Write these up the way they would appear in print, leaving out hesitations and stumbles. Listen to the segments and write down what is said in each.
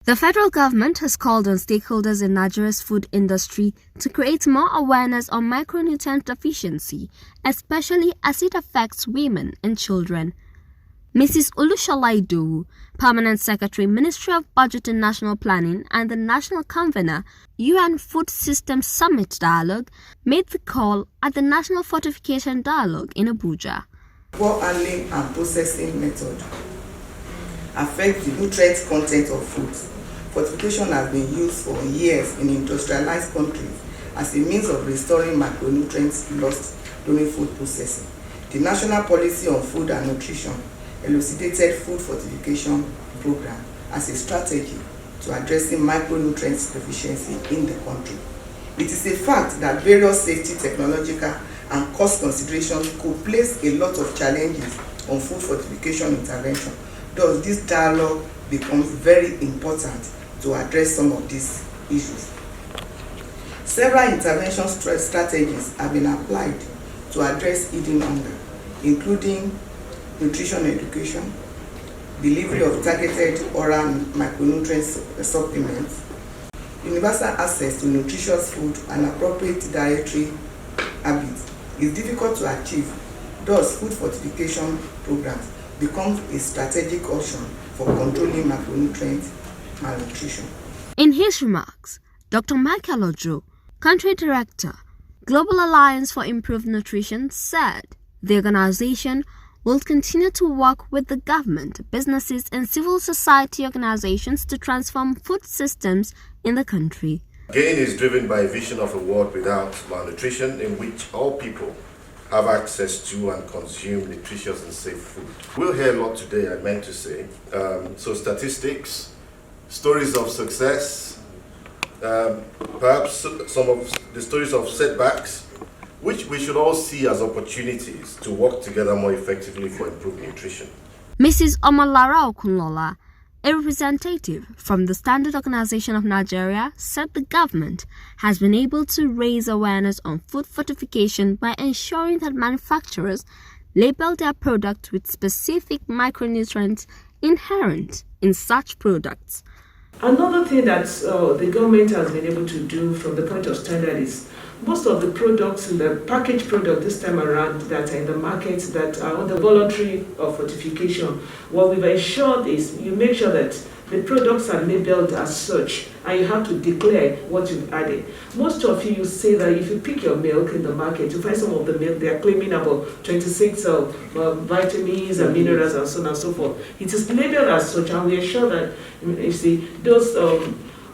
The federal government has called on stakeholders in Nigeria's food industry to create more awareness on micronutrient deficiency, especially as it affects women and children. Mrs. Olushola Idowu, Permanent Secretary, Ministry of Budget and National Planning, and the National Convener, UN Food Systems Summit Dialogue, made the call at the National Fortification Dialogue in Abuja. Poor handling and processing method affect the nutrient content of food. Fortification has been used for years in industrialized countries as a means of restoring micronutrients lost during food processing. The National Policy on Food and Nutrition elucidated food fortification program as a strategy to addressing micronutrients deficiency in the country. It is a fact that various safety, technological, and cost considerations could place a lot of challenges on food fortification intervention. Thus, this dialogue becomes very important to address some of these issues. Several intervention strategies have been applied to address eating hunger, including nutrition education, delivery of targeted oral micronutrient supplements, universal access to nutritious food, and appropriate dietary habits is difficult to achieve. Thus, food fortification programs become a strategic option for controlling macronutrient malnutrition. In his remarks, Dr. Michael Ojo, Country Director, Global Alliance for Improved Nutrition, said the organization will continue to work with the government, businesses, and civil society organizations to transform food systems in the country. GAIN is driven by a vision of a world without malnutrition, in which all people have access to and consume nutritious and safe food. We'll hear a lot today, I meant to say. So statistics, stories of success, perhaps some of the stories of setbacks, which we should all see as opportunities to work together more effectively for improved nutrition. Mrs. Omolara Okunlola, a representative from the Standard Organization of Nigeria, said the government has been able to raise awareness on food fortification by ensuring that manufacturers label their products with specific micronutrients inherent in such products. Another thing that the government has been able to do from the point of standard is most of the products in the packaged product this time around that are in the market that are under voluntary fortification, what we've ensured is you make sure that the products are labeled as such and you have to declare what you've added. Most of you say that if you pick your milk in the market, you find some of the milk, they are claiming about 26 vitamins and minerals and so on and so forth. It is labeled as such and we ensure that you see those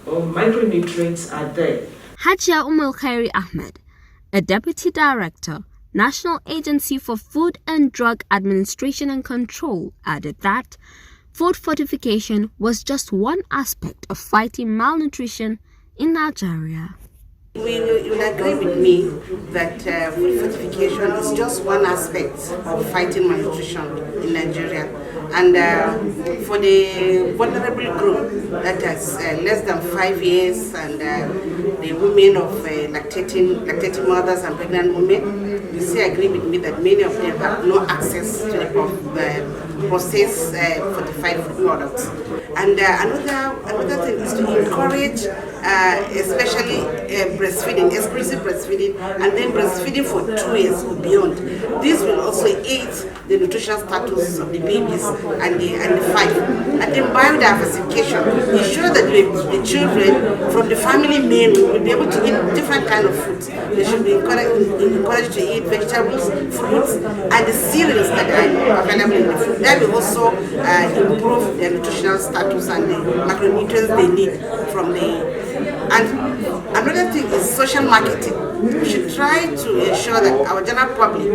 micronutrients are there. Hajia Ummul-Khairi Ahmed, a Deputy Director, National Agency for Food and Drug Administration and Control, added that food fortification was just one aspect of fighting malnutrition in Nigeria. You will agree with me that food fortification is just one aspect of fighting malnutrition in Nigeria. And for the vulnerable group, that is less than 5 years, and the women of lactating mothers and pregnant women, you say agree with me that many of them have no access to the processed fortified food products. And another thing is to encourage especially breastfeeding, exclusive breastfeeding, and then breastfeeding for 2 years or beyond. This will also aid the nutritional status of the babies and the five. And then biodiversification, ensure that the children from the family main will be able to eat different kind of foods. They should be encouraged to eat vegetables, fruits, and the cereals that are available in the food. That will also improve their nutritional status and the macronutrients they need from the. And another thing is social marketing. We should try to ensure that our general public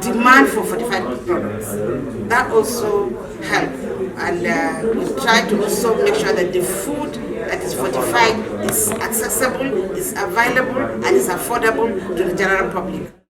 demand for fortified products. That also helps. And we try to also make sure that the food that is fortified is accessible, is available, and is affordable to the general public.